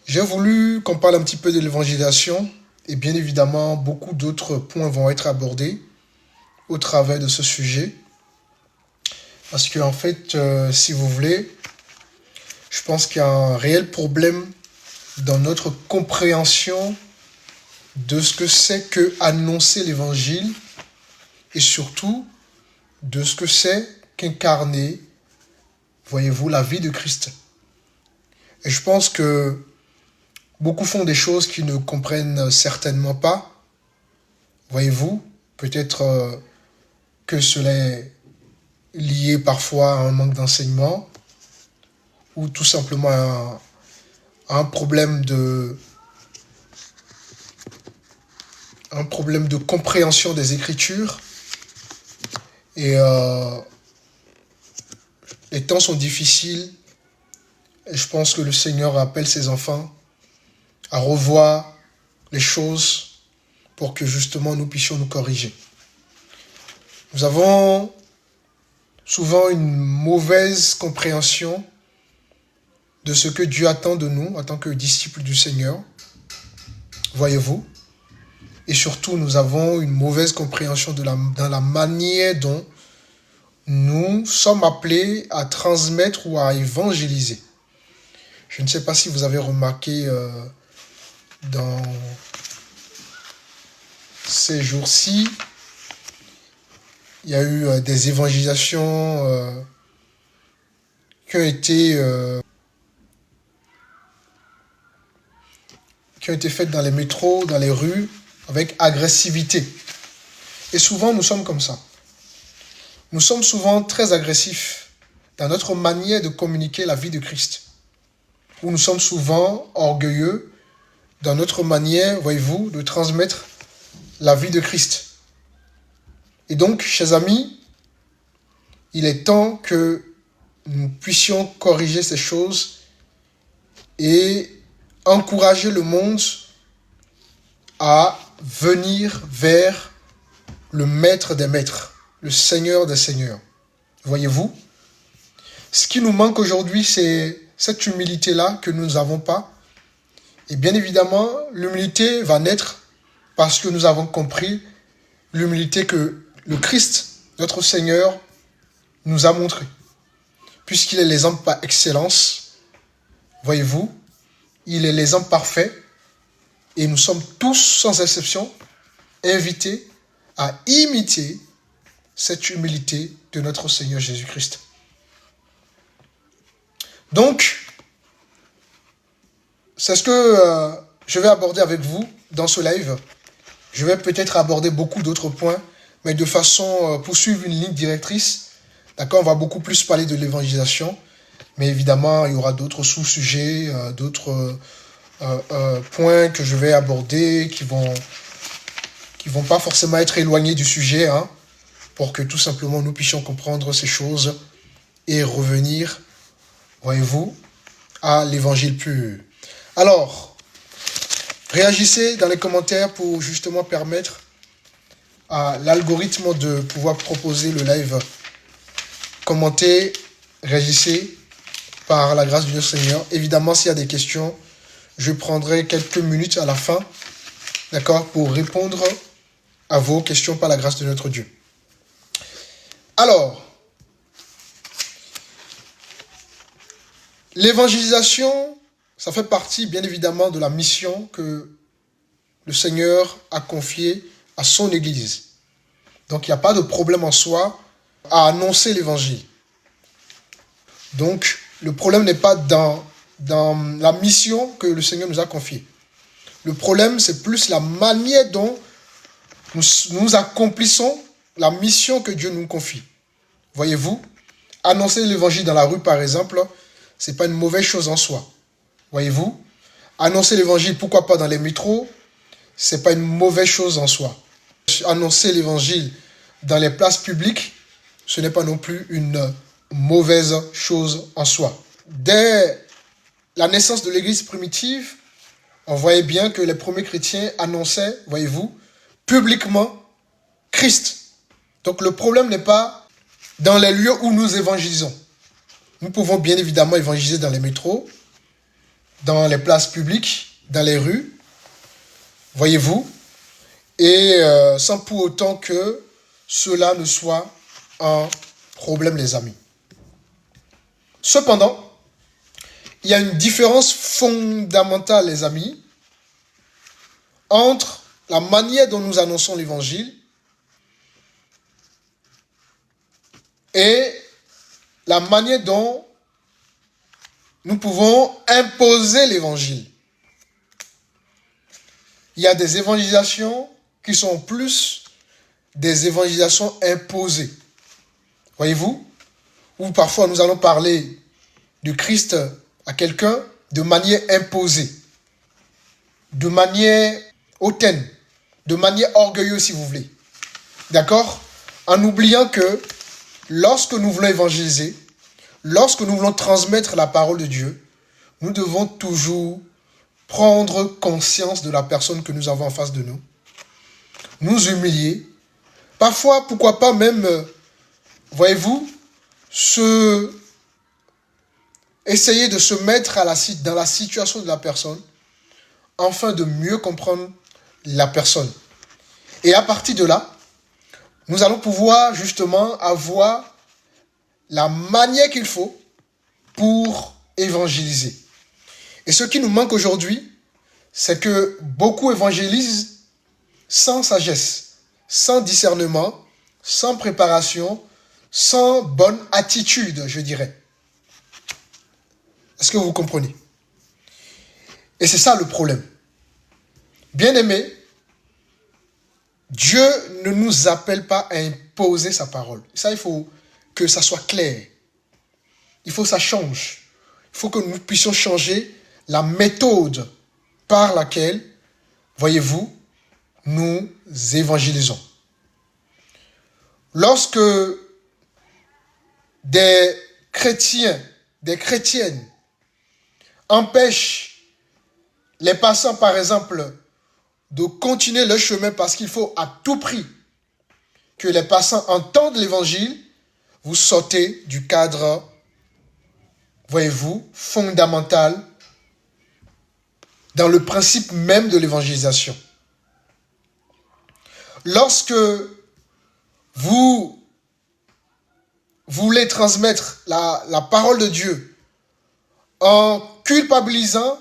J'ai voulu qu'on parle un petit peu de l'évangélisation et bien évidemment, beaucoup d'autres points vont être abordés au travers de ce sujet. Parce que en fait, si vous voulez, je pense qu'il y a un réel problème dans notre compréhension de ce que c'est que annoncer l'évangile et surtout de ce que c'est qu'incarner, voyez-vous, la vie de Christ. Et je pense que beaucoup font des choses qu'ils ne comprennent certainement pas. Voyez-vous, peut-être que cela est lié parfois à un manque d'enseignement ou tout simplement à un problème de compréhension des Écritures. Et les temps sont difficiles et je pense que le Seigneur appelle ses enfants à revoir les choses pour que justement nous puissions nous corriger. Nous avons souvent une mauvaise compréhension de ce que Dieu attend de nous en tant que disciples du Seigneur, voyez-vous. Et surtout, nous avons une mauvaise compréhension dans la manière dont nous sommes appelés à transmettre ou à évangéliser. Je ne sais pas si vous avez remarqué dans ces jours-ci, il y a eu des évangélisations qui ont été faites dans les métros, dans les rues, avec agressivité. Et souvent, nous sommes comme ça. Nous sommes souvent très agressifs dans notre manière de communiquer la vie de Christ. Où nous sommes souvent orgueilleux dans notre manière, voyez-vous, de transmettre la vie de Christ. Et donc, chers amis, il est temps que nous puissions corriger ces choses et encourager le monde à venir vers le maître des maîtres, le Seigneur des seigneurs. Voyez-vous, ce qui nous manque aujourd'hui, c'est cette humilité-là que nous n'avons pas. Et bien évidemment, l'humilité va naître parce que nous avons compris l'humilité que le Christ, notre Seigneur, nous a montrée. Puisqu'il est l'exemple par excellence, voyez-vous, il est l'exemple parfait et nous sommes tous, sans exception, invités à imiter cette humilité de notre Seigneur Jésus-Christ. Donc, c'est ce que je vais aborder avec vous dans ce live. Je vais peut-être aborder beaucoup d'autres points, mais de façon pour suivre une ligne directrice. D'accord, on va beaucoup plus parler de l'évangélisation, mais évidemment, il y aura d'autres sous-sujets, d'autres points que je vais aborder qui vont pas forcément être éloignés du sujet, hein, pour que tout simplement nous puissions comprendre ces choses et revenir, voyez-vous, à l'évangile pur. Alors, réagissez dans les commentaires pour justement permettre à l'algorithme de pouvoir proposer le live. Commentez, réagissez par la grâce de notre Seigneur. Évidemment, s'il y a des questions, je prendrai quelques minutes à la fin, d'accord, pour répondre à vos questions par la grâce de notre Dieu. Alors, l'évangélisation, ça fait partie, bien évidemment, de la mission que le Seigneur a confiée à son Église. Donc, il n'y a pas de problème en soi à annoncer l'Évangile. Donc, le problème n'est pas dans la mission que le Seigneur nous a confiée. Le problème, c'est plus la manière dont nous accomplissons la mission que Dieu nous confie. Voyez-vous, annoncer l'Évangile dans la rue, par exemple, ce n'est pas une mauvaise chose en soi. Voyez-vous, annoncer l'Évangile, pourquoi pas dans les métros, ce n'est pas une mauvaise chose en soi. Annoncer l'Évangile dans les places publiques, ce n'est pas non plus une mauvaise chose en soi. Dès la naissance de l'Église primitive, on voyait bien que les premiers chrétiens annonçaient, voyez-vous, publiquement Christ. Donc le problème n'est pas dans les lieux où nous évangélisons. Nous pouvons bien évidemment évangéliser dans les métros, dans les places publiques, dans les rues, voyez-vous, et sans pour autant que cela ne soit un problème, les amis. Cependant, il y a une différence fondamentale, les amis, entre la manière dont nous annonçons l'évangile et la manière dont nous pouvons imposer l'évangile. Il y a des évangélisations qui sont plus des évangélisations imposées. Voyez-vous? Ou parfois nous allons parler du Christ à quelqu'un de manière imposée, de manière hautaine, de manière orgueilleuse si vous voulez. D'accord? En oubliant que lorsque nous voulons évangéliser, lorsque nous voulons transmettre la parole de Dieu, nous devons toujours prendre conscience de la personne que nous avons en face de nous, nous humilier, parfois, pourquoi pas même, voyez-vous, essayer de se mettre dans la situation de la personne, afin de mieux comprendre la personne. Et à partir de là, nous allons pouvoir justement avoir la manière qu'il faut pour évangéliser. Et ce qui nous manque aujourd'hui, c'est que beaucoup évangélisent sans sagesse, sans discernement, sans préparation, sans bonne attitude, je dirais. Est-ce que vous comprenez? Et c'est ça le problème. Bien-aimés, Dieu ne nous appelle pas à imposer sa parole. Ça, il faut que ça soit clair. Il faut que ça change. Il faut que nous puissions changer la méthode par laquelle, voyez-vous, nous évangélisons. Lorsque des chrétiens, des chrétiennes empêchent les passants, par exemple, de continuer leur chemin parce qu'il faut à tout prix que les passants entendent l'évangile, vous sortez du cadre, voyez-vous, fondamental dans le principe même de l'évangélisation. Lorsque vous voulez transmettre la parole de Dieu en culpabilisant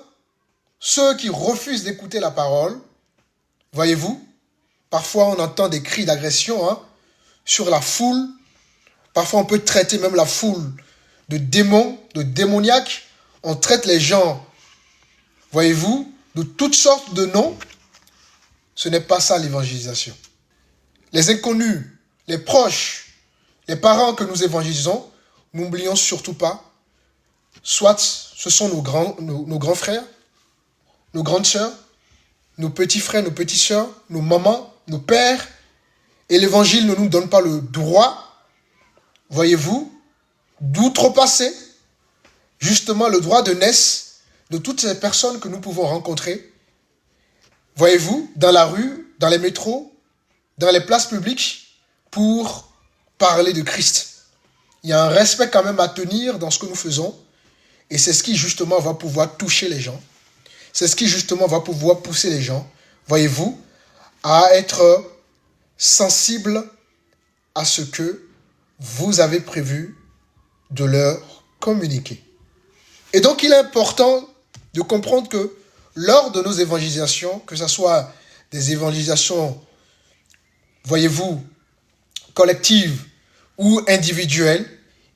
ceux qui refusent d'écouter la parole, voyez-vous, parfois on entend des cris d'agression sur la foule. Parfois on peut traiter même la foule de démons, de démoniaques. On traite les gens, voyez-vous, de toutes sortes de noms. Ce n'est pas ça l'évangélisation. Les inconnus, les proches, les parents que nous évangélisons, n'oublions surtout pas, soit ce sont nos grands frères, nos grandes sœurs, nos petits frères, nos petites sœurs, nos mamans, nos pères. Et l'évangile ne nous donne pas le droit, voyez-vous, d'outrepasser justement le droit de naissance de toutes ces personnes que nous pouvons rencontrer, voyez-vous, dans la rue, dans les métros, dans les places publiques, pour parler de Christ. Il y a un respect quand même à tenir dans ce que nous faisons, et c'est ce qui justement va pouvoir toucher les gens. C'est ce qui justement va pouvoir pousser les gens, voyez-vous, à être sensibles à ce que vous avez prévu de leur communiquer. Et donc il est important de comprendre que lors de nos évangélisations, que ce soit des évangélisations, voyez-vous, collectives ou individuelles,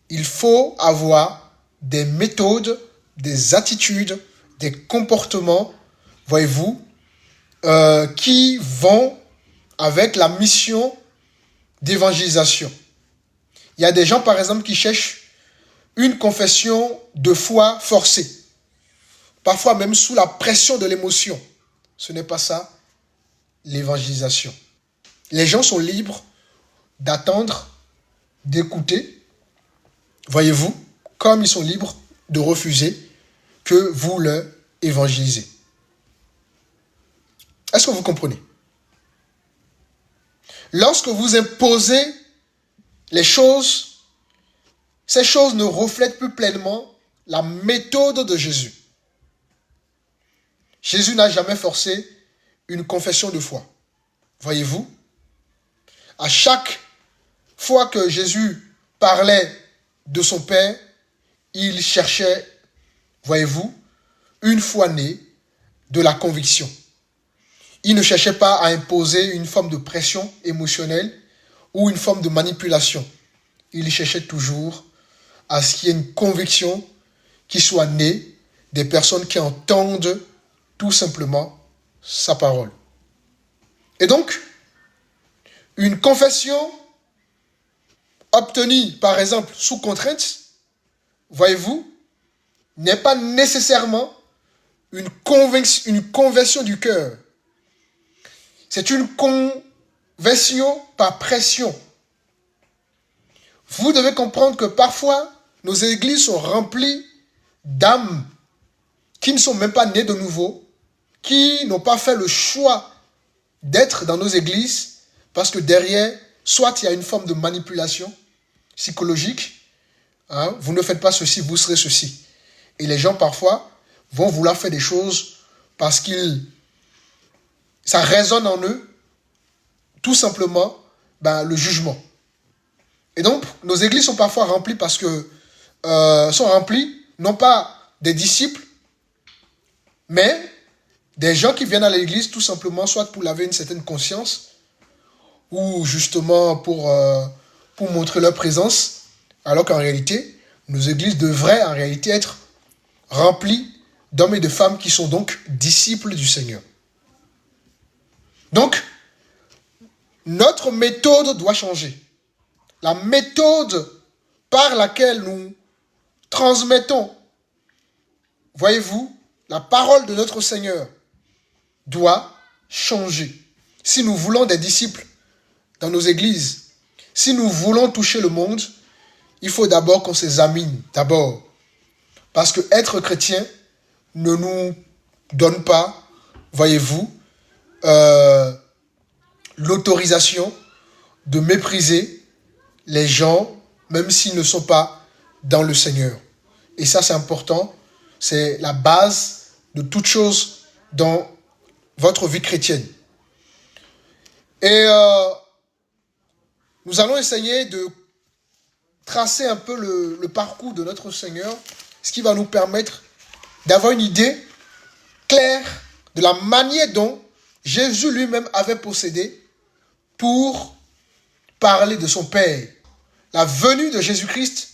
il faut avoir des méthodes, des attitudes, des comportements, voyez-vous, qui vont avec la mission d'évangélisation. Il y a des gens, par exemple, qui cherchent une confession de foi forcée, parfois même sous la pression de l'émotion. Ce n'est pas ça, l'évangélisation. Les gens sont libres d'attendre, d'écouter, voyez-vous, comme ils sont libres de refuser que vous leur évangélisez. Est-ce que vous comprenez? Lorsque vous imposez les choses, ces choses ne reflètent plus pleinement la méthode de Jésus. Jésus n'a jamais forcé une confession de foi. Voyez-vous, à chaque fois que Jésus parlait de son Père, il cherchait, voyez-vous, une foi née de la conviction. Il ne cherchait pas à imposer une forme de pression émotionnelle ou une forme de manipulation. Il cherchait toujours à ce qu'il y ait une conviction qui soit née des personnes qui entendent tout simplement sa parole. Et donc, une confession obtenue, par exemple, sous contrainte, voyez-vous, n'est pas nécessairement une conversion du cœur. C'est une conversion par pression. Vous devez comprendre que parfois, nos églises sont remplies d'âmes qui ne sont même pas nées de nouveau, qui n'ont pas fait le choix d'être dans nos églises, parce que derrière, soit il y a une forme de manipulation psychologique, hein, vous ne faites pas ceci, vous serez ceci. Et les gens parfois vont vouloir faire des choses parce que ça résonne en eux, tout simplement, le jugement. Et donc, nos églises sont parfois remplies parce que sont remplies, non pas des disciples, mais des gens qui viennent à l'église tout simplement, soit pour laver une certaine conscience, ou justement pour montrer leur présence, alors qu'en réalité, nos églises devraient en réalité être remplies d'hommes et de femmes qui sont donc disciples du Seigneur. Donc, notre méthode doit changer. La méthode par laquelle nous transmettons, voyez-vous, la parole de notre Seigneur doit changer. Si nous voulons des disciples dans nos églises, si nous voulons toucher le monde, il faut d'abord qu'on s'examine, d'abord. Parce que être chrétien ne nous donne pas, voyez-vous, l'autorisation de mépriser les gens, même s'ils ne sont pas dans le Seigneur. Et ça, c'est important. C'est la base de toute chose dans votre vie chrétienne. Et nous allons essayer de tracer un peu le parcours de notre Seigneur, ce qui va nous permettre d'avoir une idée claire de la manière dont Jésus lui-même avait procédé pour parler de son Père. La venue de Jésus-Christ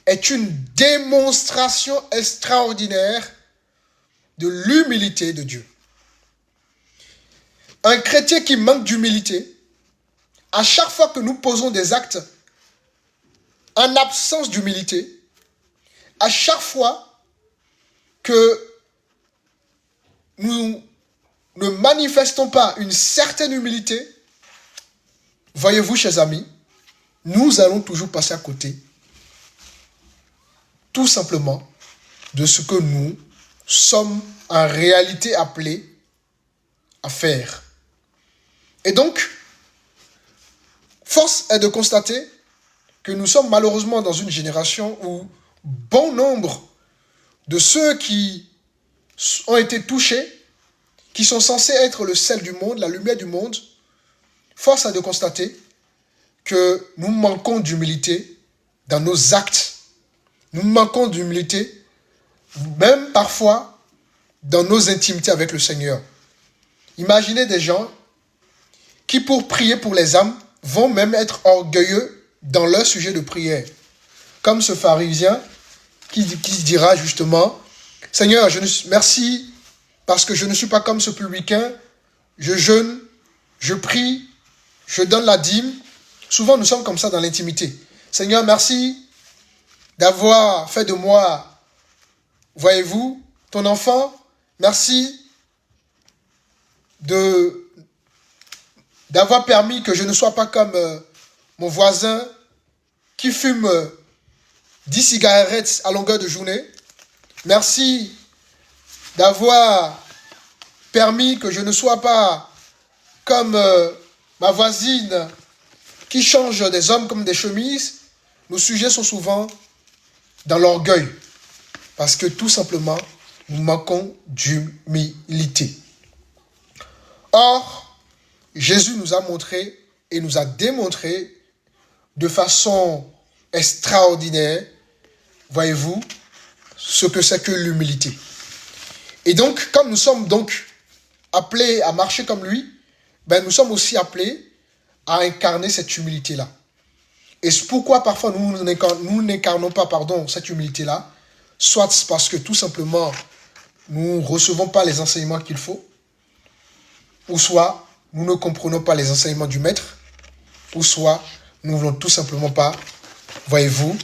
est une démonstration extraordinaire de l'humilité de Dieu. Un chrétien qui manque d'humilité, à chaque fois que nous posons des actes en absence d'humilité, à chaque fois que nous ne manifestons pas une certaine humilité, voyez-vous, chers amis, nous allons toujours passer à côté, tout simplement, de ce que nous sommes en réalité appelés à faire. Et donc, force est de constater que nous sommes malheureusement dans une génération où bon nombre de ceux qui ont été touchés, qui sont censés être le sel du monde, la lumière du monde, force est de constater que nous manquons d'humilité dans nos actes. Nous manquons d'humilité, même parfois, dans nos intimités avec le Seigneur. Imaginez des gens qui, pour prier pour les âmes, vont même être orgueilleux dans leur sujet de prière. Comme ce pharisien qui dira justement, « Seigneur, merci parce que je ne suis pas comme ce publicain, je jeûne, je prie, je donne la dîme. » Souvent, nous sommes comme ça dans l'intimité. « Seigneur, merci d'avoir fait de moi, voyez-vous, ton enfant. Merci d'avoir permis que je ne sois pas comme mon voisin qui fume 10 cigarettes à longueur de journée. Merci d'avoir permis que je ne sois pas comme ma voisine qui change des hommes comme des chemises. » Nos sujets sont souvent dans l'orgueil. Parce que tout simplement, nous manquons d'humilité. Or, Jésus nous a montré et nous a démontré de façon extraordinaire, voyez-vous, ce que c'est que l'humilité. Et donc, comme nous sommes donc appelés à marcher comme lui, nous sommes aussi appelés à incarner cette humilité-là. Et c'est pourquoi parfois nous n'incarnons pas cette humilité-là, soit parce que tout simplement nous ne recevons pas les enseignements qu'il faut, ou soit nous ne comprenons pas les enseignements du maître, ou soit nous ne voulons tout simplement pas, voyez-vous,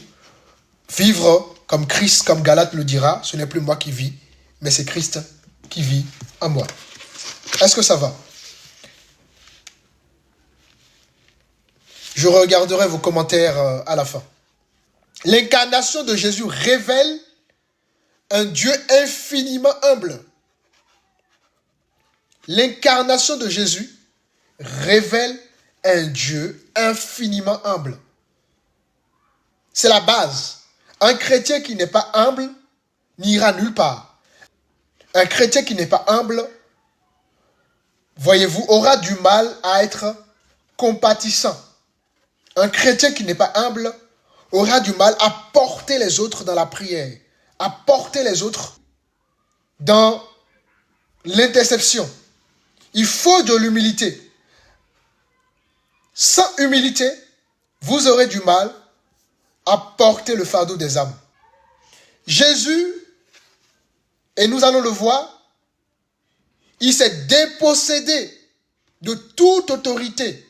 vivre comme Christ, comme Galate le dira, ce n'est plus moi qui vis, mais c'est Christ qui vit en moi. Est-ce que ça va? Je regarderai vos commentaires à la fin. L'incarnation de Jésus révèle un Dieu infiniment humble. L'incarnation de Jésus révèle un Dieu infiniment humble. C'est la base. Un chrétien qui n'est pas humble n'ira nulle part. Un chrétien qui n'est pas humble, voyez-vous, aura du mal à être compatissant. Un chrétien qui n'est pas humble aura du mal à porter les autres dans la prière, à porter les autres dans l'intercession. Il faut de l'humilité. Sans humilité, vous aurez du mal à porter le fardeau des âmes. Jésus, et nous allons le voir, il s'est dépossédé de toute autorité.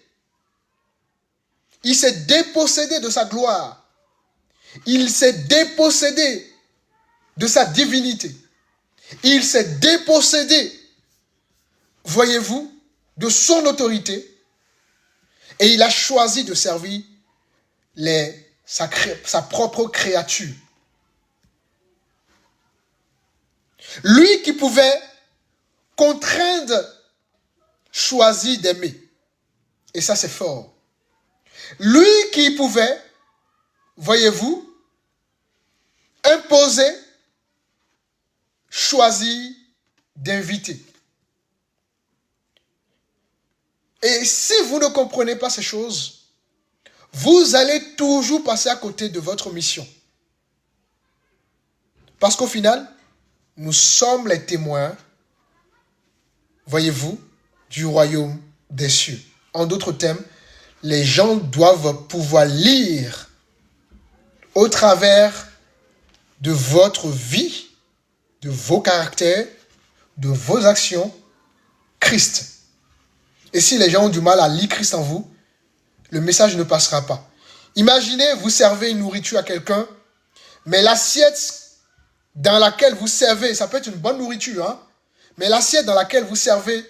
Il s'est dépossédé de sa gloire. Il s'est dépossédé de sa divinité. Il s'est dépossédé, voyez-vous, de son autorité. Et il a choisi de servir sa propre créature. Lui qui pouvait contraindre, choisir d'aimer. Et ça, c'est fort. Lui qui pouvait, voyez-vous, imposer, choisir d'inviter. Et si vous ne comprenez pas ces choses, vous allez toujours passer à côté de votre mission. Parce qu'au final, nous sommes les témoins, voyez-vous, du royaume des cieux. En d'autres termes, les gens doivent pouvoir lire au travers de votre vie, de vos caractères, de vos actions, Christ. Et si les gens ont du mal à lire Christ en vous, le message ne passera pas. Imaginez, vous servez une nourriture à quelqu'un, mais l'assiette dans laquelle vous servez, ça peut être une bonne nourriture, hein, mais l'assiette dans laquelle vous servez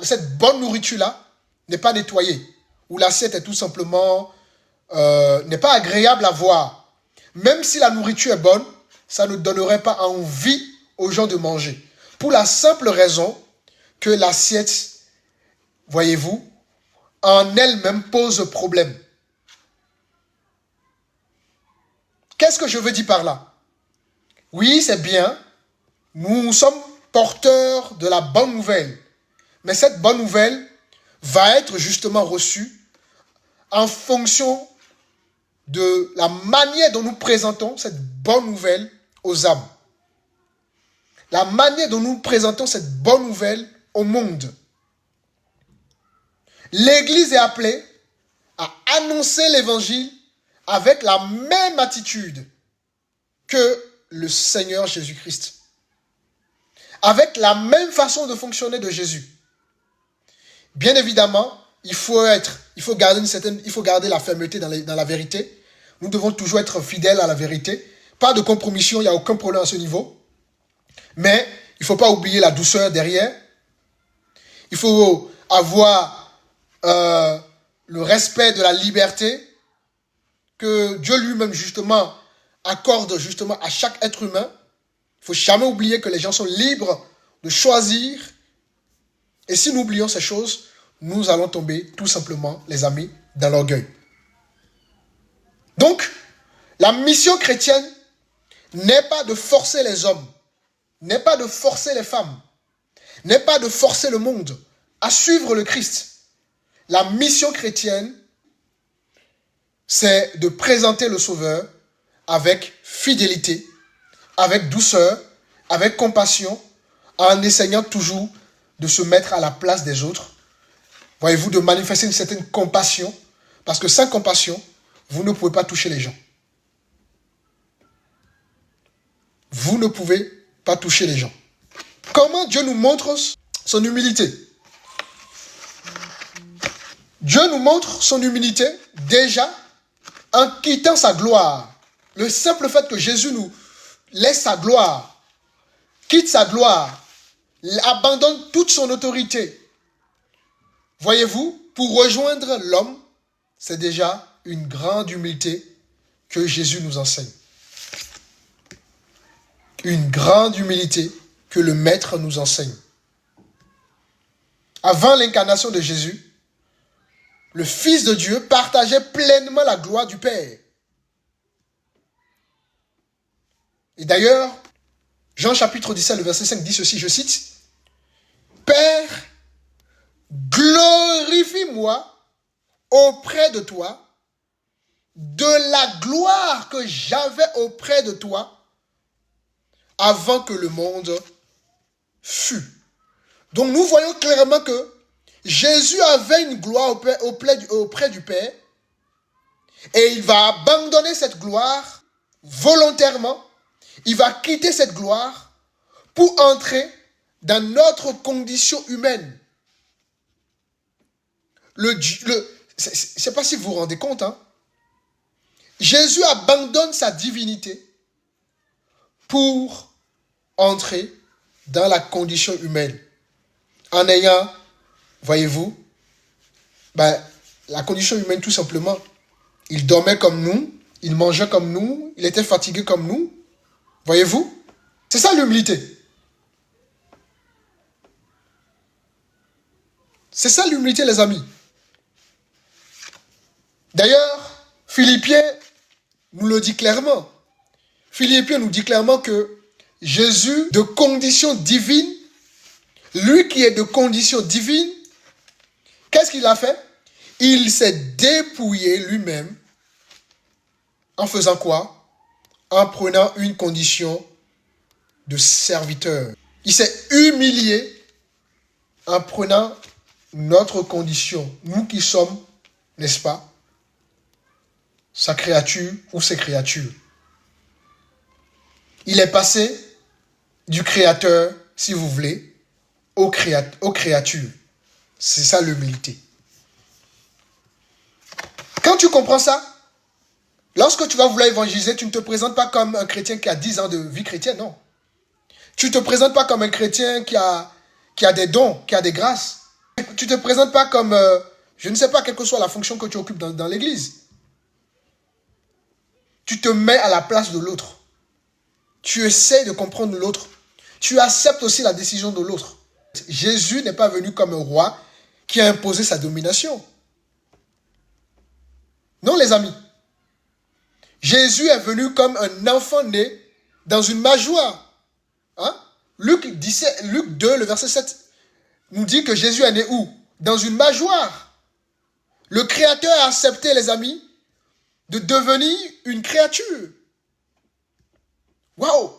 cette bonne nourriture-là n'est pas nettoyée. Ou l'assiette est tout simplement, n'est pas agréable à voir. Même si la nourriture est bonne, ça ne donnerait pas envie aux gens de manger. Pour la simple raison que l'assiette, voyez-vous, en elle-même pose problème. Qu'est-ce que je veux dire par là? Oui, c'est bien, nous sommes porteurs de la bonne nouvelle. Mais cette bonne nouvelle va être justement reçue en fonction de la manière dont nous présentons cette bonne nouvelle aux âmes. La manière dont nous présentons cette bonne nouvelle au monde. L'Église est appelée à annoncer l'Évangile avec la même attitude que le Seigneur Jésus-Christ. Avec la même façon de fonctionner de Jésus. Bien évidemment, il faut garder la fermeté dans la vérité. Nous devons toujours être fidèles à la vérité. Pas de compromission, il n'y a aucun problème à ce niveau. Mais il ne faut pas oublier la douceur derrière. Il faut avoir le respect de la liberté que Dieu lui-même justement accorde justement à chaque être humain. Il ne faut jamais oublier que les gens sont libres de choisir. Et si nous oublions ces choses, nous allons tomber tout simplement, les amis, dans l'orgueil. Donc, la mission chrétienne n'est pas de forcer les hommes n'est pas de forcer les femmes, n'est pas de forcer le monde à suivre le Christ. La mission chrétienne, c'est de présenter le Sauveur avec fidélité, avec douceur, avec compassion, en essayant toujours de se mettre à la place des autres. Voyez-vous, de manifester une certaine compassion, parce que sans compassion, vous ne pouvez pas toucher les gens. Vous ne pouvez pas toucher les gens. Comment Dieu nous montre son humilité? Dieu nous montre son humilité déjà en quittant sa gloire. Le simple fait que Jésus nous laisse sa gloire, quitte sa gloire, abandonne toute son autorité. Voyez-vous, pour rejoindre l'homme, c'est déjà une grande humilité que Jésus nous enseigne. Une grande humilité que le Maître nous enseigne. Avant l'incarnation de Jésus, le Fils de Dieu partageait pleinement la gloire du Père. Et d'ailleurs, Jean chapitre 17, le verset 5 dit ceci, je cite, « Père, glorifie-moi auprès de toi de la gloire que j'avais auprès de toi avant que le monde fût. » Donc nous voyons clairement que Jésus avait une gloire auprès du Père et il va abandonner cette gloire volontairement. Il va quitter cette gloire pour entrer dans notre condition humaine. Je ne sais pas si vous vous rendez compte, hein? Jésus abandonne sa divinité pour entrer dans la condition humaine. En ayant, voyez-vous, la condition humaine tout simplement. Il dormait comme nous, il mangeait comme nous, il était fatigué comme nous. Voyez-vous? C'est ça l'humilité. C'est ça l'humilité, les amis. D'ailleurs, Philippiens nous le dit clairement. Philippiens nous dit clairement que Jésus, de condition divine, lui qui est de condition divine, qu'est-ce qu'il a fait? Il s'est dépouillé lui-même en faisant quoi? En prenant une condition de serviteur. Il s'est humilié en prenant notre condition. Nous qui sommes, n'est-ce pas, sa créature ou ses créatures. Il est passé du créateur, si vous voulez, aux créatures. C'est ça l'humilité. Quand tu comprends ça, lorsque tu vas vouloir évangéliser, tu ne te présentes pas comme un chrétien qui a 10 ans de vie chrétienne, non. Tu ne te présentes pas comme un chrétien qui a des dons, qui a des grâces. Tu ne te présentes pas comme, je ne sais pas, quelle que soit la fonction que tu occupes dans l'église. Tu te mets à la place de l'autre. Tu essaies de comprendre l'autre. Tu acceptes aussi la décision de l'autre. Jésus n'est pas venu comme un roi qui a imposé sa domination. Non, les amis. Jésus est venu comme un enfant né dans une mangeoire. Hein? Luc 2, le verset 7, nous dit que Jésus est né où? Dans une mangeoire. Le Créateur a accepté, les amis, de devenir une créature. Waouh!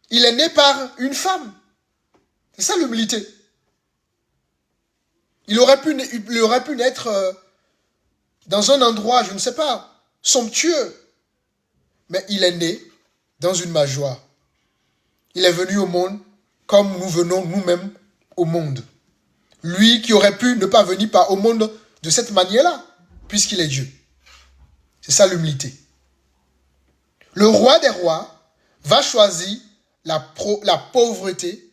Il est né par une femme. C'est ça l'humilité. Il aurait pu naître dans un endroit, je ne sais pas, somptueux. Mais il est né dans une mangeoire. Il est venu au monde comme nous venons nous-mêmes au monde. Lui qui aurait pu ne pas venir au monde de cette manière-là, puisqu'il est Dieu. C'est ça l'humilité. Le roi des rois va choisir la pauvreté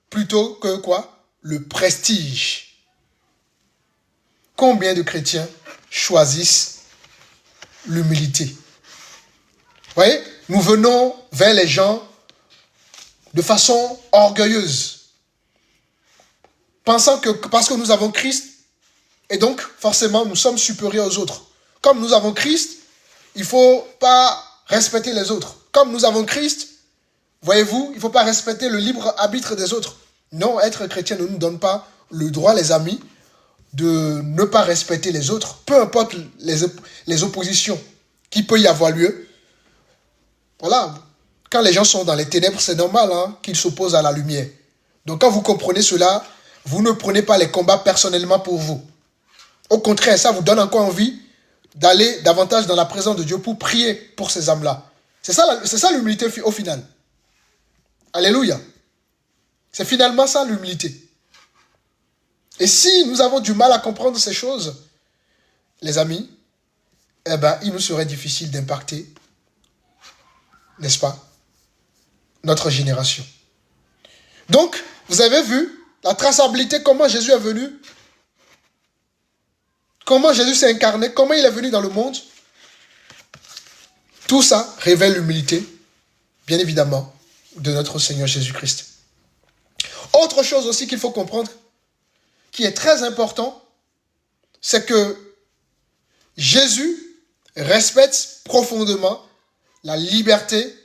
plutôt que quoi? Le prestige. Combien de chrétiens choisissent l'humilité? Vous voyez, nous venons vers les gens de façon orgueilleuse, pensant que parce que nous avons Christ, et donc forcément nous sommes supérieurs aux autres. Comme nous avons Christ, il ne faut pas respecter les autres. Comme nous avons Christ, Voyez-vous, il ne faut pas respecter le libre arbitre des autres. Non, être chrétien ne nous donne pas le droit, les amis, de ne pas respecter les autres, peu importe les oppositions qui peut y avoir lieu. Voilà, quand les gens sont dans les ténèbres, c'est normal qu'ils s'opposent à la lumière. Donc quand vous comprenez cela, vous ne prenez pas les combats personnellement pour vous. Au contraire, ça vous donne encore envie d'aller davantage dans la présence de Dieu pour prier pour ces âmes-là. C'est ça l'humilité au final. Alléluia. C'est finalement ça l'humilité. Et si nous avons du mal à comprendre ces choses, les amis, eh ben, il nous serait difficile d'impacter, n'est-ce pas, notre génération. Donc, vous avez vu la traçabilité, comment Jésus est venu, comment Jésus s'est incarné, comment il est venu dans le monde. Tout ça révèle l'humilité, bien évidemment, de notre Seigneur Jésus-Christ. Autre chose aussi qu'il faut comprendre, qui est très important, c'est que Jésus respecte profondément la liberté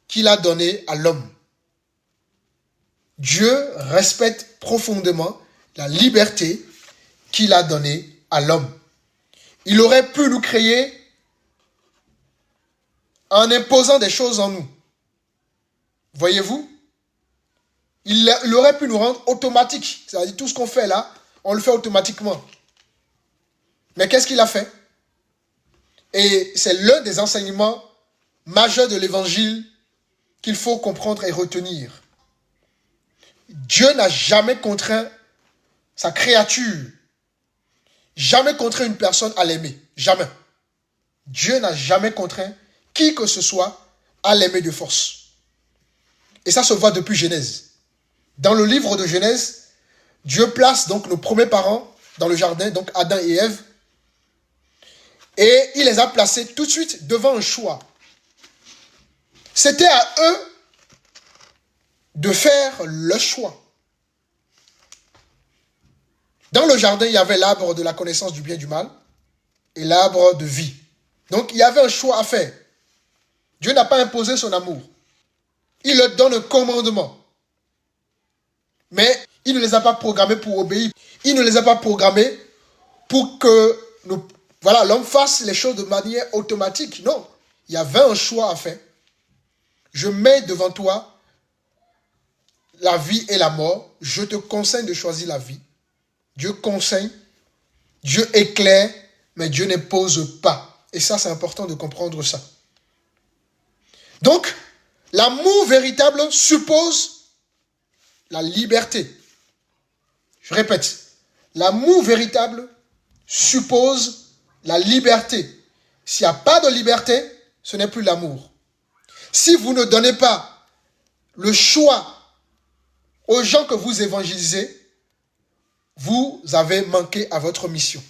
qu'il a donnée à l'homme. Dieu respecte profondément la liberté qu'il a donnée à l'homme. Il aurait pu nous créer en imposant des choses en nous. Voyez-vous? Il aurait pu nous rendre automatiques. C'est-à-dire tout ce qu'on fait là, on le fait automatiquement. Mais qu'est-ce qu'il a fait? Et c'est l'un des enseignements majeurs de l'évangile qu'il faut comprendre et retenir. Dieu n'a jamais contraint sa créature, jamais contraint une personne à l'aimer. Jamais. Dieu n'a jamais contraint qui que ce soit à l'aimer de force. Et ça se voit depuis Genèse. Dans le livre de Genèse, Dieu place donc nos premiers parents dans le jardin, donc Adam et Ève, et il les a placés tout de suite devant un choix. C'était à eux de faire le choix. Dans le jardin, il y avait l'arbre de la connaissance du bien et du mal et l'arbre de vie. Donc, il y avait un choix à faire. Dieu n'a pas imposé son amour. Il leur donne un commandement. Mais il ne les a pas programmés pour obéir. Il ne les a pas programmés pour que l'homme fasse les choses de manière automatique. Non, il y avait un choix à faire. Je mets devant toi la vie et la mort. Je te conseille de choisir la vie. Dieu conseille, Dieu éclaire, mais Dieu n'impose pas. Et ça, c'est important de comprendre ça. Donc, l'amour véritable suppose la liberté. Je répète, l'amour véritable suppose la liberté. S'il n'y a pas de liberté, ce n'est plus l'amour. Si vous ne donnez pas le choix aux gens que vous évangélisez, vous avez manqué à votre mission.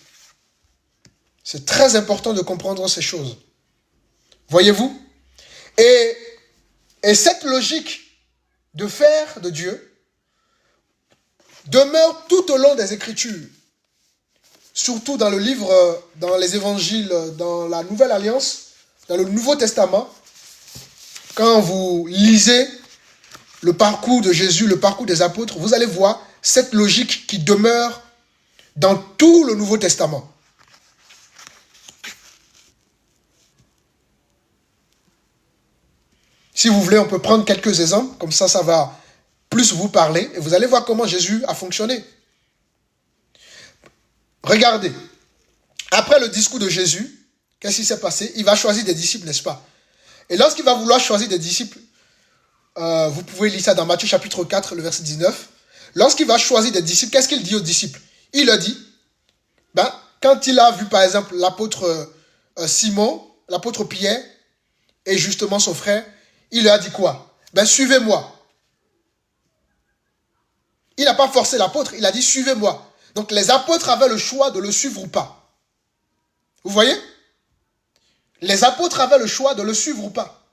C'est très important de comprendre ces choses. Voyez-vous? Et cette logique de faire de Dieu demeure tout au long des Écritures. Surtout dans le livre, dans les évangiles, dans la Nouvelle Alliance, dans le Nouveau Testament. Quand vous lisez le parcours de Jésus, le parcours des apôtres, vous allez voir cette logique qui demeure dans tout le Nouveau Testament. Si vous voulez, on peut prendre quelques exemples, comme ça va plus vous parler, et vous allez voir comment Jésus a fonctionné. Regardez, après le discours de Jésus, qu'est-ce qui s'est passé? Il va choisir des disciples, n'est-ce pas? Et lorsqu'il va vouloir choisir des disciples, vous pouvez lire ça dans Matthieu chapitre 4, le verset 19. Lorsqu'il va choisir des disciples, qu'est-ce qu'il dit aux disciples? Il leur dit, quand il a vu par exemple l'apôtre Simon, l'apôtre Pierre, et justement son frère, il leur a dit quoi? Suivez-moi. Il n'a pas forcé l'apôtre, il a dit suivez-moi. Donc les apôtres avaient le choix de le suivre ou pas. Vous voyez? Les apôtres avaient le choix de le suivre ou pas.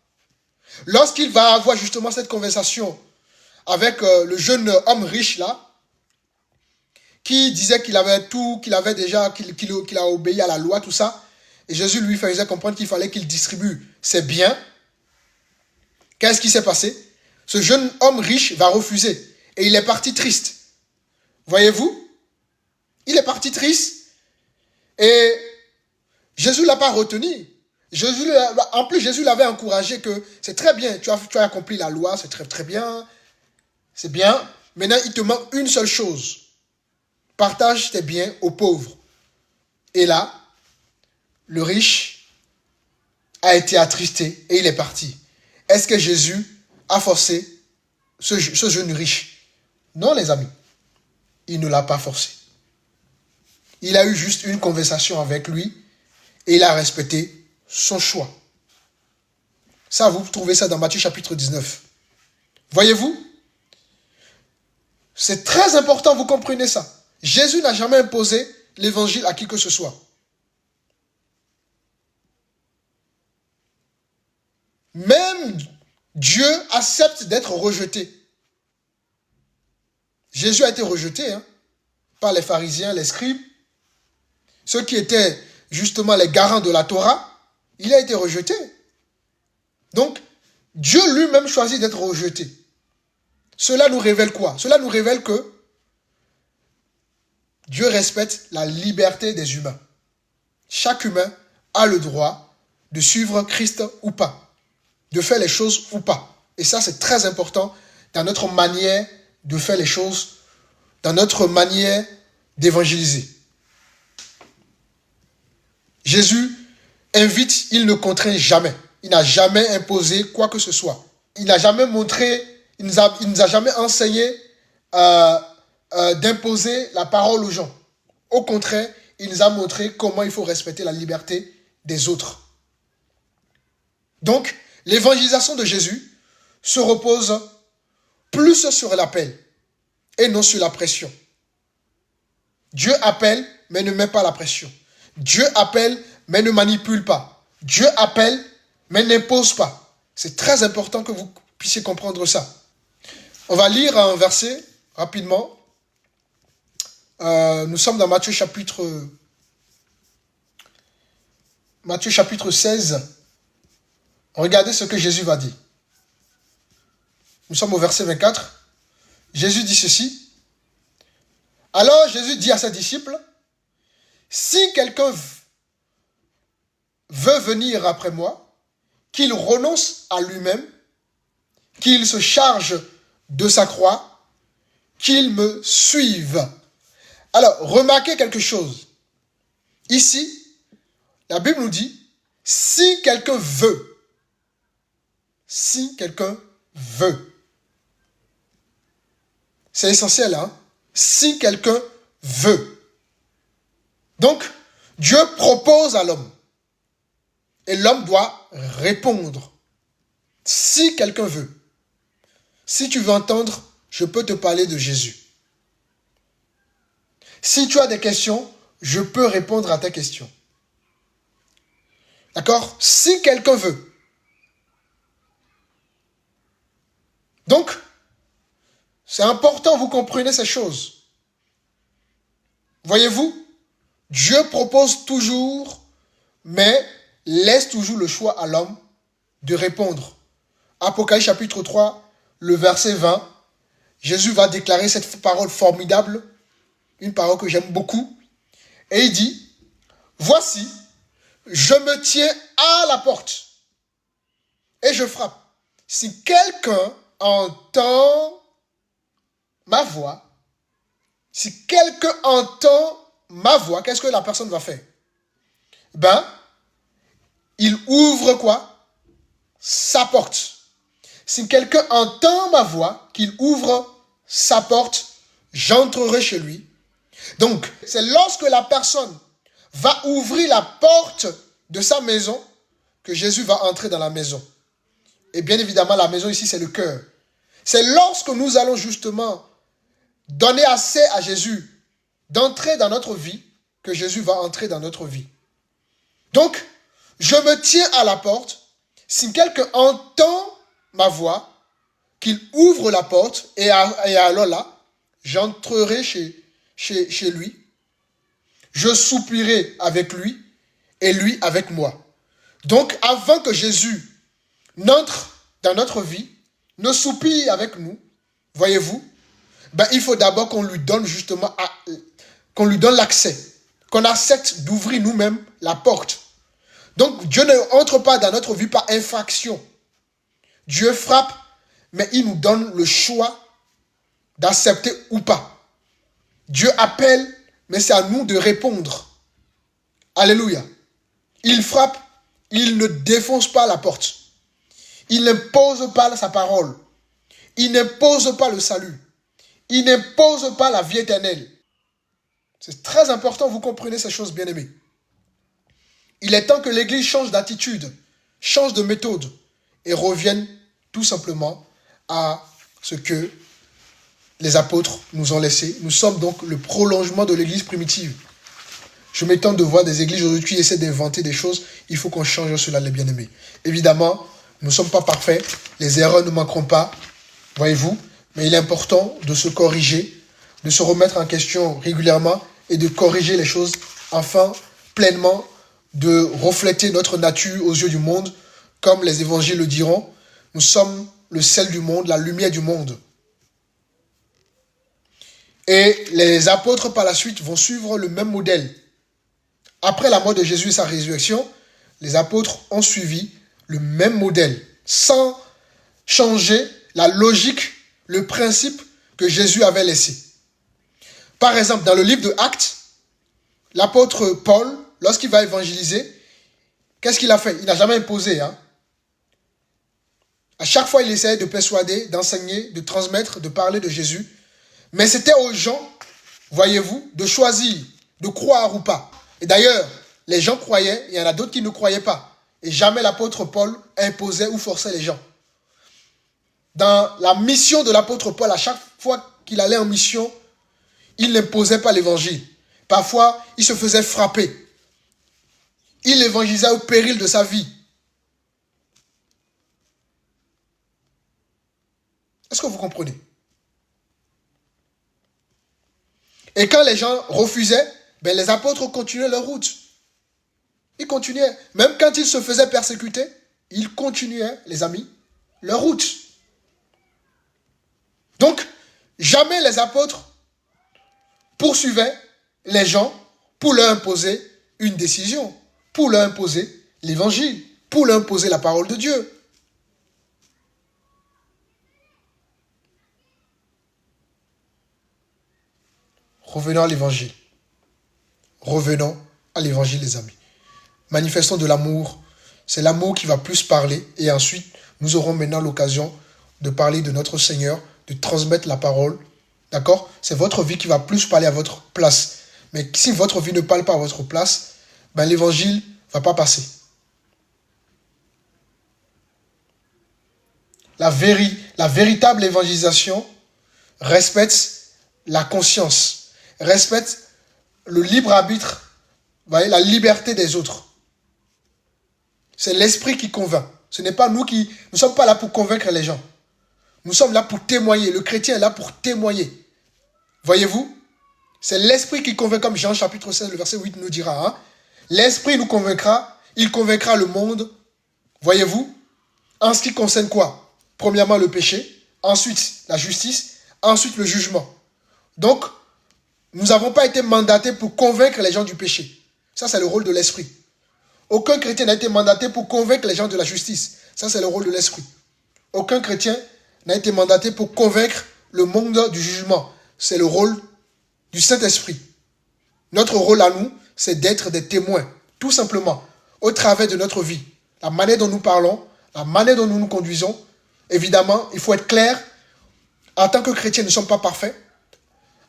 Lorsqu'il va avoir justement cette conversation avec le jeune homme riche là, qui disait qu'il avait tout, qu'il a obéi à la loi, tout ça, et Jésus lui faisait comprendre qu'il fallait qu'il distribue ses biens. Qu'est-ce qui s'est passé? ce jeune homme riche va refuser. Et il est parti triste. Voyez-vous? Il est parti triste. Et Jésus ne l'a pas retenu. En plus, Jésus l'avait encouragé que c'est très bien, tu as accompli la loi, c'est très, très bien. C'est bien. Maintenant, il te manque une seule chose. Partage tes biens aux pauvres. Et là, le riche a été attristé et il est parti. Est-ce que Jésus a forcé ce jeune riche? Non, les amis. Il ne l'a pas forcé. Il a eu juste une conversation avec lui et il a respecté son choix. Ça, vous trouvez ça dans Matthieu chapitre 19. Voyez-vous? C'est très important, vous comprenez ça. Jésus n'a jamais imposé l'évangile à qui que ce soit. Même Dieu accepte d'être rejeté. Jésus a été rejeté par les pharisiens, les scribes, ceux qui étaient justement les garants de la Torah. Il a été rejeté. Donc, Dieu lui-même choisit d'être rejeté. Cela nous révèle quoi? Cela nous révèle que Dieu respecte la liberté des humains. Chaque humain a le droit de suivre Christ ou pas, de faire les choses ou pas. Et ça, c'est très important dans notre manière de faire les choses, dans notre manière d'évangéliser. Jésus invite, il ne contraint jamais. Il n'a jamais imposé quoi que ce soit. Il n'a jamais montré, il nous a jamais enseigné d'imposer la parole aux gens. Au contraire, il nous a montré comment il faut respecter la liberté des autres. Donc, l'évangélisation de Jésus se repose plus sur l'appel et non sur la pression. Dieu appelle, mais ne met pas la pression. Dieu appelle, mais ne manipule pas. Dieu appelle, mais n'impose pas. C'est très important que vous puissiez comprendre ça. On va lire un verset rapidement. Nous sommes dans Matthieu chapitre 16. Regardez ce que Jésus va dire. Nous sommes au verset 24. Jésus dit ceci. Alors Jésus dit à ses disciples, si quelqu'un veut venir après moi, qu'il renonce à lui-même, qu'il se charge de sa croix, qu'il me suive. Alors, remarquez quelque chose. Ici, la Bible nous dit, si quelqu'un veut, si quelqu'un veut. C'est essentiel, hein? Si quelqu'un veut. Donc, Dieu propose à l'homme. Et l'homme doit répondre. Si quelqu'un veut. Si tu veux entendre, je peux te parler de Jésus. Si tu as des questions, je peux répondre à tes questions. D'accord? Si quelqu'un veut. Donc, c'est important, vous comprenez ces choses. Voyez-vous, Dieu propose toujours, mais laisse toujours le choix à l'homme de répondre. Apocalypse chapitre 3, le verset 20, Jésus va déclarer cette parole formidable, une parole que j'aime beaucoup, et il dit, voici, je me tiens à la porte et je frappe. Si quelqu'un entend ma voix, qu'est-ce que la personne va faire? Il ouvre quoi? Sa porte. Si quelqu'un entend ma voix, qu'il ouvre sa porte, j'entrerai chez lui. Donc, c'est lorsque la personne va ouvrir la porte de sa maison que Jésus va entrer dans la maison. Et bien évidemment, la maison ici, c'est le cœur. C'est lorsque nous allons justement donner assez à Jésus d'entrer dans notre vie que Jésus va entrer dans notre vie. Donc, je me tiens à la porte. Si quelqu'un entend ma voix, qu'il ouvre la porte, et alors là, j'entrerai chez lui. Je soupirai avec lui, et lui avec moi. Donc, avant que Jésus n'entre dans notre vie, ne soupire avec nous, voyez-vous, ben, il faut d'abord qu'on lui donne justement, qu'on lui donne l'accès, qu'on accepte d'ouvrir nous-mêmes la porte. Donc, Dieu ne entre pas dans notre vie par infraction. Dieu frappe, mais il nous donne le choix d'accepter ou pas. Dieu appelle, mais c'est à nous de répondre. Alléluia. Il frappe, il ne défonce pas la porte. Il n'impose pas sa parole. Il n'impose pas le salut. Il n'impose pas la vie éternelle. C'est très important, vous comprenez ces choses, bien-aimés. Il est temps que l'Église change d'attitude, change de méthode et revienne tout simplement à ce que les apôtres nous ont laissé. Nous sommes donc le prolongement de l'Église primitive. Je m'étonne de voir des églises aujourd'hui qui essaient d'inventer des choses. Il faut qu'on change cela, les bien-aimés. Évidemment, nous ne sommes pas parfaits. Les erreurs ne manqueront pas, voyez-vous. Mais il est important de se corriger, de se remettre en question régulièrement et de corriger les choses afin pleinement de refléter notre nature aux yeux du monde. Comme les évangiles le diront, nous sommes le sel du monde, la lumière du monde. Et les apôtres par la suite vont suivre le même modèle. Après la mort de Jésus et sa résurrection, les apôtres ont suivi le même modèle, sans changer la logique, le principe que Jésus avait laissé. Par exemple, dans le livre de Actes, l'apôtre Paul, lorsqu'il va évangéliser, qu'est-ce qu'il a fait? Il n'a jamais imposé. À chaque fois, il essayait de persuader, d'enseigner, de transmettre, de parler de Jésus. Mais c'était aux gens, voyez-vous, de choisir, de croire ou pas. Et d'ailleurs, les gens croyaient, il y en a d'autres qui ne croyaient pas. Et jamais l'apôtre Paul imposait ou forçait les gens. Dans la mission de l'apôtre Paul, à chaque fois qu'il allait en mission, il n'imposait pas l'évangile. Parfois, il se faisait frapper. Il évangélisait au péril de sa vie. Est-ce que vous comprenez? Et quand les gens refusaient, ben les apôtres continuaient leur route. Ils continuaient. Même quand ils se faisaient persécuter, ils continuaient, les amis, leur route. Donc, jamais les apôtres poursuivaient les gens pour leur imposer une décision, pour leur imposer l'évangile, pour leur imposer la parole de Dieu. Revenons à l'évangile. Revenons à l'évangile, les amis. Manifestons de l'amour. C'est l'amour qui va plus parler. Et ensuite, nous aurons maintenant l'occasion de parler de notre Seigneur, de transmettre la parole. D'accord? C'est votre vie qui va plus parler à votre place. Mais si votre vie ne parle pas à votre place, ben l'évangile ne va pas passer. La véritable évangélisation respecte la conscience, respecte le libre arbitre, voyez, la liberté des autres. C'est l'esprit qui convainc. Ce n'est pas nous qui... Nous ne sommes pas là pour convaincre les gens. Nous sommes là pour témoigner. Le chrétien est là pour témoigner. Voyez-vous? C'est l'esprit qui convainc, comme Jean chapitre 16, le verset 8 nous dira. L'esprit nous convaincra, il convaincra le monde. Voyez-vous? En ce qui concerne quoi? Premièrement, le péché. Ensuite, la justice. Ensuite, le jugement. Donc, nous n'avons pas été mandatés pour convaincre les gens du péché. Ça, c'est le rôle de l'esprit. Aucun chrétien n'a été mandaté pour convaincre les gens de la justice. Ça, c'est le rôle de l'esprit. Aucun chrétien n'a été mandaté pour convaincre le monde du jugement. C'est le rôle du Saint-Esprit. Notre rôle à nous, c'est d'être des témoins, tout simplement, au travers de notre vie. La manière dont nous parlons, la manière dont nous nous conduisons. Évidemment, il faut être clair. En tant que chrétien, nous ne sommes pas parfaits.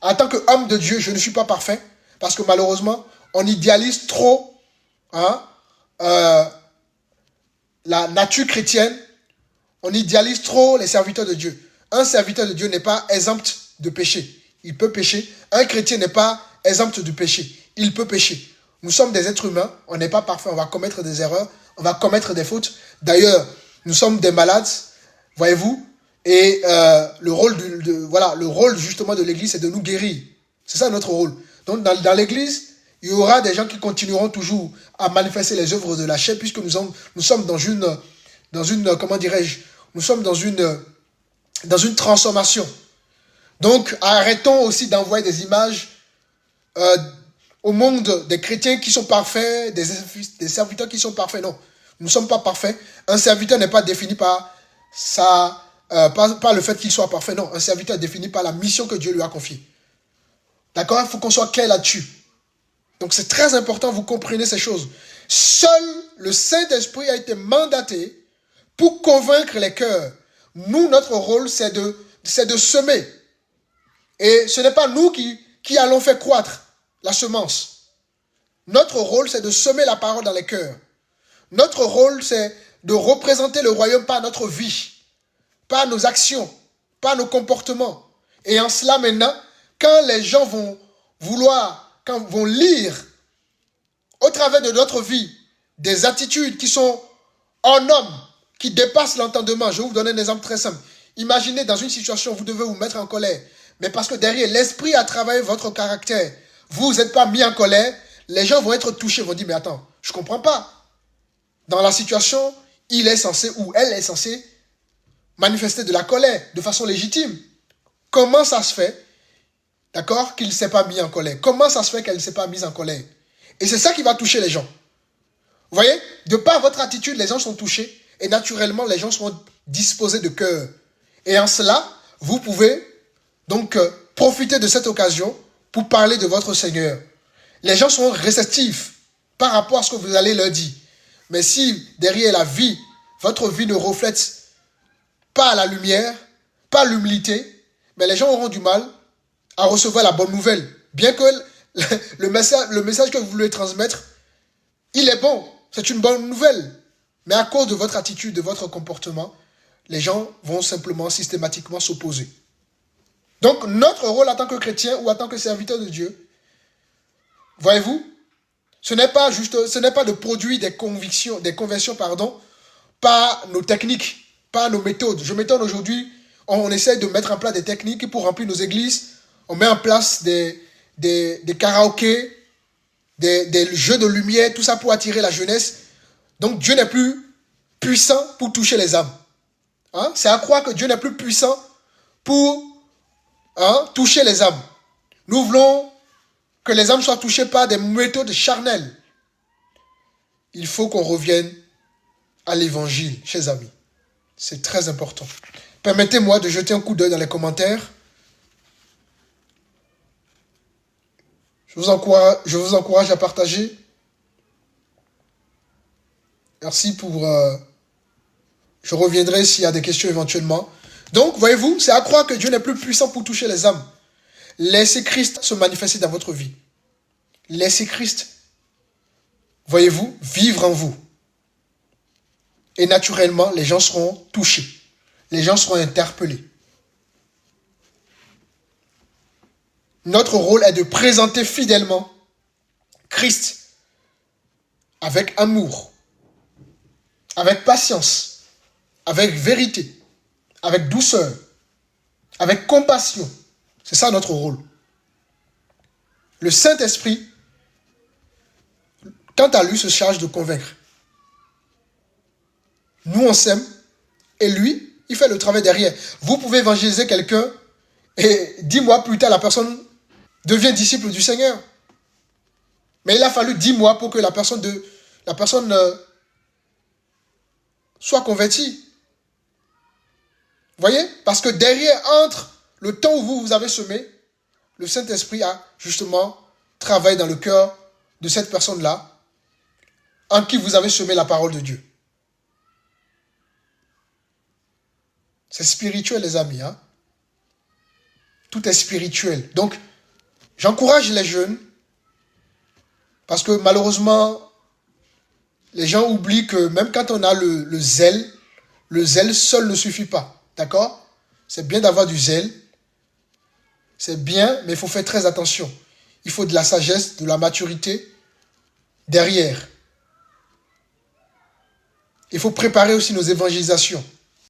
En tant qu'homme de Dieu, je ne suis pas parfait. Parce que malheureusement, on idéalise trop la nature chrétienne. On idéalise trop les serviteurs de Dieu. Un serviteur de Dieu n'est pas exempt de péché. Il peut pécher. Un chrétien n'est pas exempt du péché. Il peut pécher. Nous sommes des êtres humains. On n'est pas parfait. On va commettre des erreurs. On va commettre des fautes. D'ailleurs, nous sommes des malades. Voyez-vous? Et le rôle justement de l'Église, c'est de nous guérir. C'est ça notre rôle. Donc dans l'Église, il y aura des gens qui continueront toujours à manifester les œuvres de la chair, puisque nous sommes dans une comment dirais-je, nous sommes dans une dans une transformation. Donc, arrêtons aussi d'envoyer des images au monde des chrétiens qui sont parfaits, des serviteurs qui sont parfaits. Non, nous ne sommes pas parfaits. Un serviteur n'est pas défini par le fait qu'il soit parfait. Non, un serviteur est défini par la mission que Dieu lui a confiée. D'accord? Il faut qu'on soit clair là-dessus. Donc, c'est très important, vous comprenez ces choses. Seul le Saint-Esprit a été mandaté pour convaincre les cœurs. Nous, notre rôle, c'est de semer. Et ce n'est pas nous qui allons faire croître la semence. Notre rôle, c'est de semer la parole dans les cœurs. Notre rôle, c'est de représenter le royaume par notre vie, par nos actions, par nos comportements. Et en cela, maintenant, quand les gens vont lire au travers de notre vie des attitudes qui sont en homme, qui dépassent l'entendement. Je vais vous donner un exemple très simple. Imaginez dans une situation où vous devez vous mettre en colère, mais parce que derrière, l'esprit a travaillé votre caractère, vous n'êtes pas mis en colère, les gens vont être touchés, vont dire, mais attends, je ne comprends pas. Dans la situation, il est censé ou elle est censée manifester de la colère de façon légitime. Comment ça se fait, d'accord, qu'il ne s'est pas mis en colère? Comment ça se fait qu'elle ne s'est pas mise en colère? Et c'est ça qui va toucher les gens. Vous voyez, de par votre attitude, les gens sont touchés et naturellement, les gens seront disposés de cœur. Et en cela, vous pouvez donc profiter de cette occasion pour parler de votre Seigneur. Les gens seront réceptifs par rapport à ce que vous allez leur dire. Mais si derrière la vie, votre vie ne reflète pas la lumière, pas l'humilité, mais les gens auront du mal à recevoir la bonne nouvelle. Bien que le message que vous voulez transmettre, il est bon, c'est une bonne nouvelle. Mais à cause de votre attitude, de votre comportement, les gens vont simplement, systématiquement s'opposer. Donc, notre rôle en tant que chrétien ou en tant que serviteur de Dieu, voyez-vous, ce n'est pas de produire des conversions, par nos techniques, par nos méthodes. Je m'étonne aujourd'hui, on essaie de mettre en place des techniques pour remplir nos églises. On met en place des karaokés, des jeux de lumière, tout ça pour attirer la jeunesse. Donc Dieu n'est plus puissant pour toucher les âmes. Hein? C'est à croire que Dieu n'est plus puissant pour toucher les âmes. Nous voulons que les âmes soient touchées par des méthodes charnelles. Il faut qu'on revienne à l'évangile, chers amis. C'est très important. Permettez-moi de jeter un coup d'œil dans les commentaires. Je vous encourage à partager. Merci pour... je reviendrai s'il y a des questions éventuellement. Donc, voyez-vous, c'est à croire que Dieu n'est plus puissant pour toucher les âmes. Laissez Christ se manifester dans votre vie. Laissez Christ, voyez-vous, vivre en vous. Et naturellement, les gens seront touchés. Les gens seront interpellés. Notre rôle est de présenter fidèlement Christ avec amour, avec patience, avec vérité, avec douceur, avec compassion. C'est ça notre rôle. Le Saint-Esprit, quant à lui, se charge de convaincre. Nous, on s'aime, et lui, il fait le travail derrière. Vous pouvez évangéliser quelqu'un, et 10 mois plus tard, la personne devient disciple du Seigneur. Mais il a fallu 10 mois pour que la personne soit convertie. Vous voyez? Parce que derrière, entre le temps où vous avez semé, le Saint-Esprit a justement travaillé dans le cœur de cette personne-là, en qui vous avez semé la parole de Dieu. C'est spirituel, les amis. Hein? Tout est spirituel. Donc, j'encourage les jeunes, parce que malheureusement, les gens oublient que même quand on a le zèle seul ne suffit pas. D'accord? C'est bien d'avoir du zèle. C'est bien, mais il faut faire très attention. Il faut de la sagesse, de la maturité derrière. Il faut préparer aussi nos évangélisations.